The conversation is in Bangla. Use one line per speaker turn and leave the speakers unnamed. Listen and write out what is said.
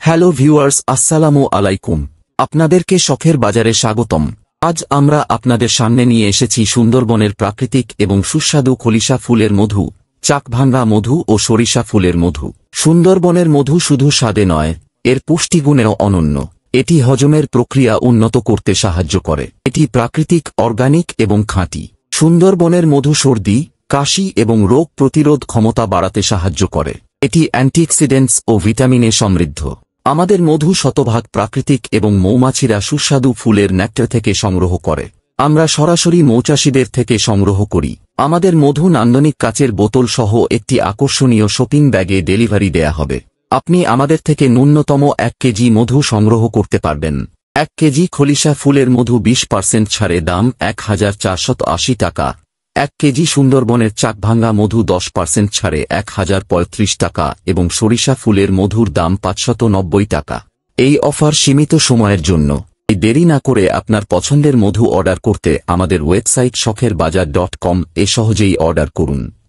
হ্যালো ভিউয়ার্স, আসসালামু আলাইকুম। আপনাদেরকে শখের বাজারে স্বাগতম। আজ আমরা আপনাদের সামনে নিয়ে এসেছি সুন্দরবনের প্রাকৃতিক এবং সুস্বাদু খলিশা ফুলের মধু, চাকভাঙ্গা মধু ও সরিষা ফুলের মধু। সুন্দরবনের মধু শুধু স্বাদে নয়, এর পুষ্টিগুণেও অনন্য। এটি হজমের প্রক্রিয়া উন্নত করতে সাহায্য করে। এটি প্রাকৃতিক, অর্গানিক এবং খাঁটি। সুন্দরবনের মধু সর্দি, কাশি এবং রোগ প্রতিরোধ ক্ষমতা বাড়াতে সাহায্য করে। এটি অ্যান্টিঅক্সিডেন্টস ও ভিটামিনে সমৃদ্ধ। আমাদের মধু শতভাগ প্রাকৃতিক এবং মৌমাছিরা সুস্বাদু ফুলের নেক্টার থেকে সংগ্রহ করে। আমরা সরাসরি মৌচাষীদের থেকে সংগ্রহ করি। আমাদের মধু নান্দনিক কাচের বোতল সহ একটি আকর্ষণীয় শপিং ব্যাগে ডেলিভারি দেয়া হবে। আপনি আমাদের থেকে ন্যূনতম 1 কেজি মধু সংগ্রহ করতে পারবেন। 1 কেজি খলিশা ফুলের মধু 20% ছাড়ে দাম 1480 টাকা। 1 কেজি সুন্দরবনের চাকভাঙ্গা মধু 10% ছাড়ে 1035 টাকা এবং সরিষা ফুলের মধুর দাম 590 টাকা। এই অফার সীমিত সময়ের জন্য। দেরি না করে আপনার পছন্দের মধু অর্ডার করতে আমাদের ওয়েবসাইট শখেরবাজার.com এ সহজেই অর্ডার করুন।